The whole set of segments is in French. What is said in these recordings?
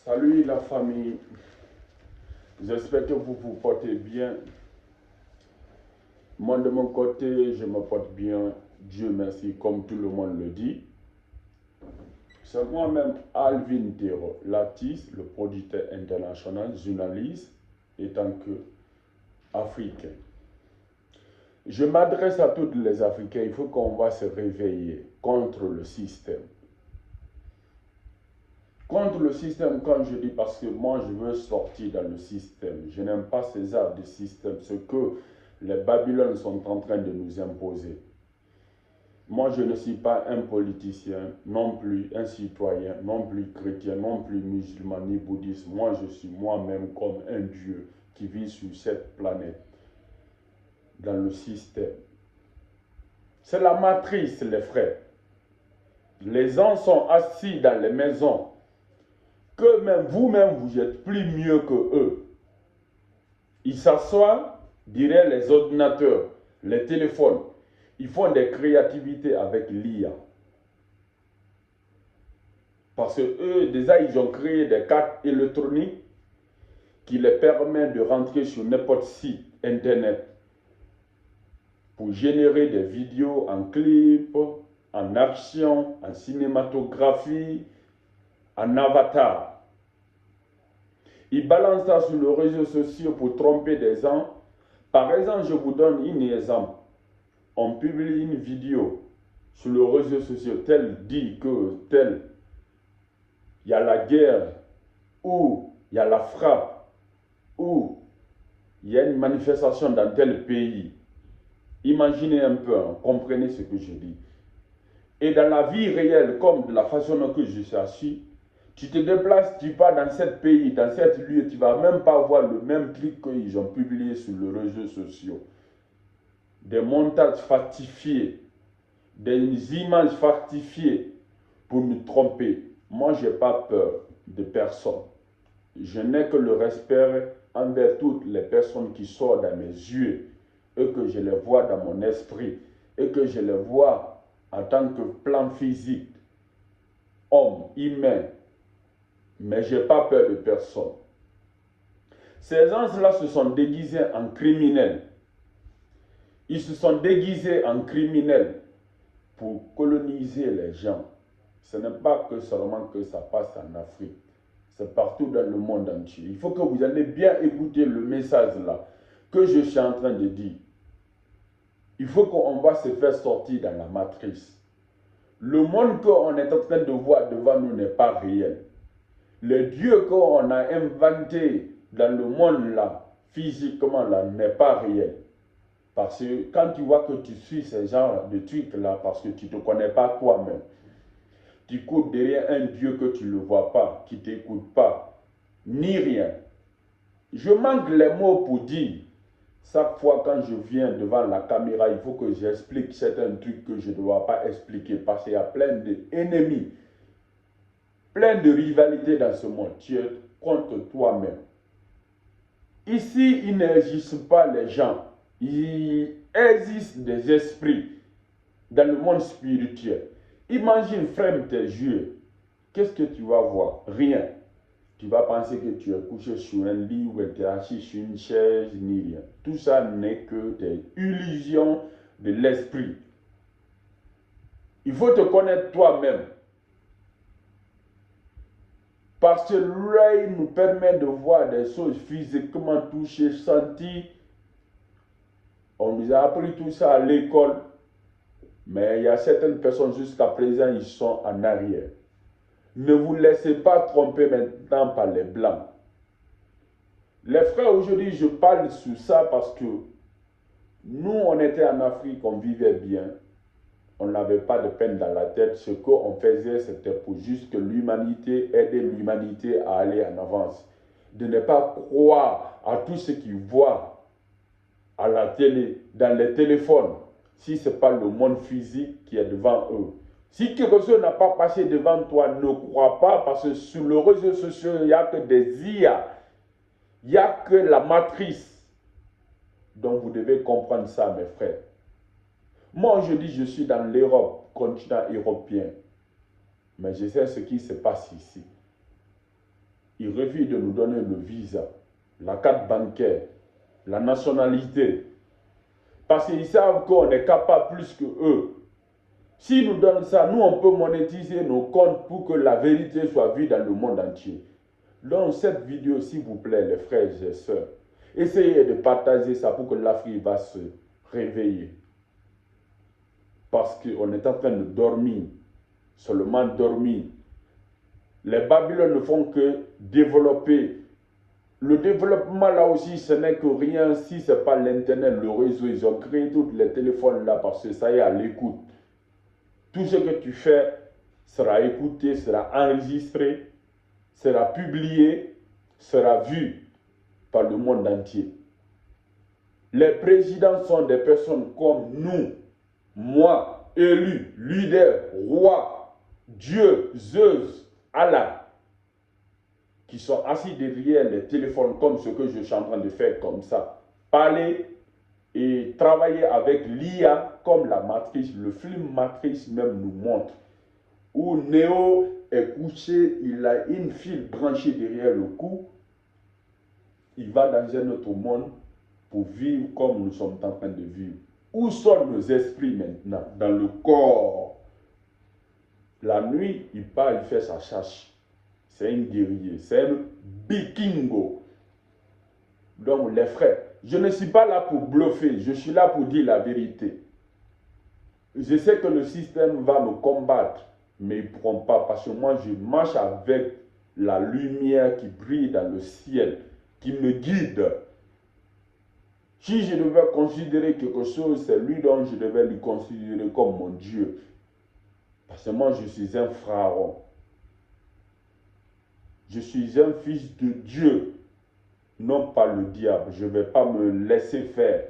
Salut la famille, j'espère que vous vous portez bien. Moi de mon côté, je me porte bien, Dieu merci, comme tout le monde le dit. C'est moi-même Alvin Tero, l'artiste, le producteur international, journaliste, étant que africain. Je m'adresse à tous les Africains, il faut qu'on va se réveiller contre le système. Contre le système, quand je dis, parce que moi je veux sortir dans le système, je n'aime pas ces arts de système, ce que les Babylones sont en train de nous imposer. Moi je ne suis pas un politicien, non plus un citoyen, non plus chrétien, non plus musulman ni bouddhiste. Moi je suis moi-même comme un Dieu qui vit sur cette planète, dans le système. C'est la matrice, les frères. Les gens sont assis dans les maisons, que même vous-même, vous êtes plus mieux que eux. Ils s'assoient derrière les ordinateurs, les téléphones. Ils font des créativités avec l'IA. Parce que eux, déjà, ils ont créé des cartes électroniques qui les permettent de rentrer sur n'importe site internet pour générer des vidéos en clip, en action, en cinématographie, en avatar. Ils balancent ça sur les réseaux sociaux pour tromper des gens. Par exemple, je vous donne un exemple. On publie une vidéo sur les réseaux sociaux, tel dit que tel, il y a la guerre, ou il y a la frappe, ou il y a une manifestation dans tel pays. Imaginez un peu, hein, comprenez ce que je dis. Et dans la vie réelle, comme de la façon que je suis assis, tu te déplaces, tu pars dans ce pays, dans cet lieu, tu ne vas même pas voir le même truc qu'ils ont publié sur les réseaux sociaux. Des montages falsifiés, des images falsifiées pour nous tromper. Moi, je n'ai pas peur de personne. Je n'ai que le respect envers toutes les personnes qui sortent dans mes yeux et que je les vois dans mon esprit et que je les vois en tant que plan physique, homme, humain. Mais je n'ai pas peur de personne. Ces gens-là se sont déguisés en criminels. Ils se sont déguisés en criminels pour coloniser les gens. Ce n'est pas que seulement que ça passe en Afrique. C'est partout dans le monde entier. Il faut que vous allez bien écouter le message là que je suis en train de dire. Il faut qu'on va se faire sortir dans la matrice. Le monde qu'on est en train de voir devant nous n'est pas réel. Le Dieu qu'on a inventé dans le monde là, physiquement là, n'est pas réel. Parce que quand tu vois que tu suis ce genre de trucs là, parce que tu ne te connais pas toi-même, tu cours derrière un Dieu que tu ne le vois pas, qui ne t'écoute pas, ni rien. Je manque les mots pour dire. Chaque fois quand je viens devant la caméra, il faut que j'explique certains trucs que je ne dois pas expliquer parce qu'il y a plein d'ennemis, plein de rivalités dans ce monde. Tu es contre toi-même. Ici, il n'existe pas les gens. Il existe des esprits dans le monde spirituel. Imagine, ferme tes yeux. Qu'est-ce que tu vas voir? Rien. Tu vas penser que tu es couché sur un lit ou tu es assis sur une chaise, ni rien. Tout ça n'est que des illusions de l'esprit. Il faut te connaître toi-même. Parce que l'œil nous permet de voir des choses physiquement touchées, senties. On nous a appris tout ça à l'école. Mais il y a certaines personnes jusqu'à présent, ils sont en arrière. Ne vous laissez pas tromper maintenant par les blancs. Les frères, aujourd'hui, je parle sur ça parce que nous, on était en Afrique, on vivait bien. On n'avait pas de peine dans la tête. Ce qu'on faisait, c'était pour juste que l'humanité, aider l'humanité à aller en avance. De ne pas croire à tout ce qu'ils voient à la télé, dans les téléphones, si ce n'est pas le monde physique qui est devant eux. Si quelque chose n'a pas passé devant toi, ne crois pas, parce que sur les réseaux sociaux, il n'y a que des IA. Il n'y a que la matrice. Donc vous devez comprendre ça, mes frères. Moi, aujourd'hui, je suis dans l'Europe, continent européen. Mais je sais ce qui se passe ici. Ils refusent de nous donner le visa, la carte bancaire, la nationalité. Parce qu'ils savent qu'on est capable plus que eux. S'ils nous donnent ça, nous on peut monétiser nos comptes pour que la vérité soit vue dans le monde entier. Donc cette vidéo, s'il vous plaît, les frères et sœurs, essayez de partager ça pour que l'Afrique va se réveiller. Parce qu'on est en train de dormir, seulement dormir. Les Babylone ne font que développer. Le développement là aussi, ce n'est que rien si ce n'est pas l'internet, le réseau. Ils ont créé tous les téléphones là parce que ça y est à l'écoute. Tout ce que tu fais sera écouté, sera enregistré, sera publié, sera vu par le monde entier. Les présidents sont des personnes comme nous, moi, élu, leader, roi, Dieu, Zeus, Allah, qui sont assis derrière les téléphones comme ce que je suis en train de faire comme ça. Parler et travailler avec l'IA comme la matrice, le film matrice même nous montre. Où Néo est couché, il a une file branchée derrière le cou. Il va dans un autre monde pour vivre comme nous sommes en train de vivre. Où sont nos esprits maintenant? Dans le corps. La nuit, il part, il fait sa chasse. C'est un guerrier, c'est un vikingo. Donc les frères, je ne suis pas là pour bluffer, je suis là pour dire la vérité. Je sais que le système va me combattre, mais ils ne pourront pas parce que moi je marche avec la lumière qui brille dans le ciel, qui me guide. Si je devais considérer quelque chose, c'est lui dont je devais lui considérer comme mon Dieu. Parce que moi je suis un pharaon. Je suis un fils de Dieu, non pas le diable. Je ne vais pas me laisser faire.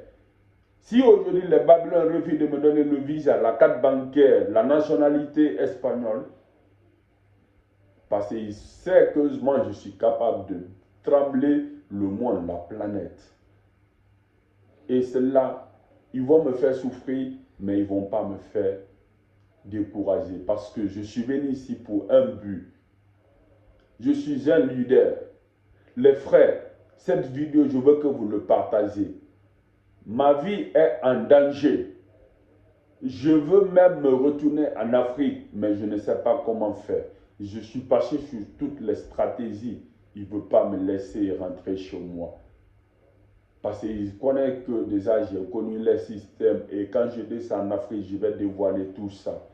Si aujourd'hui les Babylone refusent de me donner le visa, la carte bancaire, la nationalité espagnole, parce qu'ils savent que moi je suis capable de trembler le monde, la planète. Et cela, ils vont me faire souffrir, mais ils ne vont pas me faire décourager. Parce que je suis venu ici pour un but. Je suis un leader. Les frères, cette vidéo, je veux que vous le partagez. Ma vie est en danger. Je veux même me retourner en Afrique, mais je ne sais pas comment faire. Je suis passé sur toutes les stratégies. Il ne veut pas me laisser rentrer chez moi. Parce qu'il connaît que déjà j'ai connu les systèmes et quand je descends en Afrique, je vais dévoiler tout ça.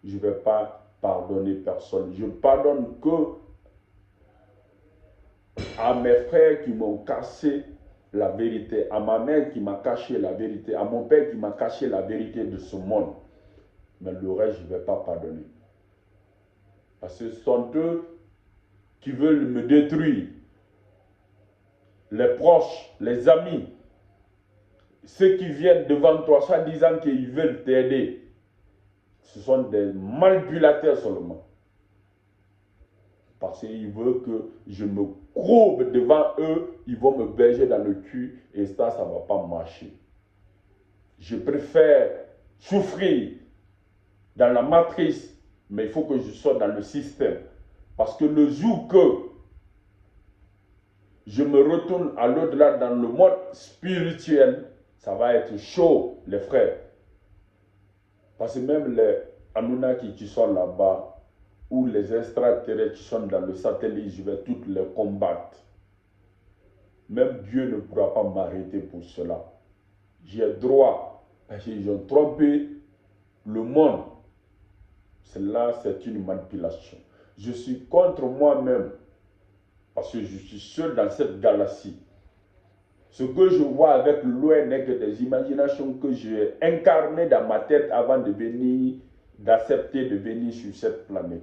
Je ne vais pas pardonner personne. Je pardonne que à mes frères qui m'ont caché la vérité, à ma mère qui m'a caché la vérité, à mon père qui m'a caché la vérité de ce monde. Mais le reste, je ne vais pas pardonner. Parce que ce sont eux qui veulent me détruire. Les proches, les amis, ceux qui viennent devant toi, soit disant qu'ils veulent t'aider, ce sont des manipulateurs seulement. Parce qu'ils veulent que je me courbe devant eux, ils vont me berger dans le cul et ça ne va pas marcher. Je préfère souffrir dans la matrice, mais il faut que je sois dans le système. Parce que le jour que je me retourne à l'au-delà dans le monde spirituel, ça va être chaud, les frères. Parce que même les Anunnaki qui sont là-bas, ou les extraterrestres qui sont dans le satellite, je vais toutes les combattre. Même Dieu ne pourra pas m'arrêter pour cela. J'ai droit, parce qu'ils ont trompé le monde. Cela, c'est une manipulation. Je suis contre moi-même, parce que je suis seul dans cette galaxie. Ce que je vois avec loin n'est que des imaginations que j'ai incarnées dans ma tête avant de venir, d'accepter de venir sur cette planète.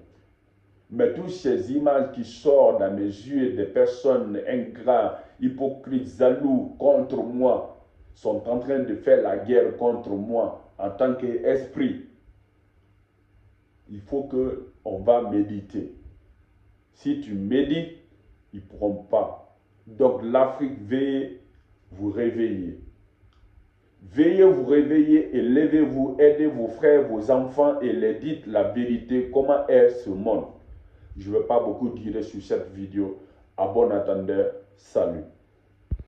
Mais toutes ces images qui sortent dans mes yeux des personnes ingrates, hypocrites, jaloux contre moi, sont en train de faire la guerre contre moi en tant qu'esprit. Il faut qu'on va méditer. Si tu médites, ils ne pourront pas. Donc l'Afrique, veuillez vous réveiller. Veuillez vous réveiller et levez-vous, aidez vos frères, vos enfants et les dites la vérité, comment est ce monde. Je ne vais pas beaucoup dire sur cette vidéo. À bon entendeur, salut.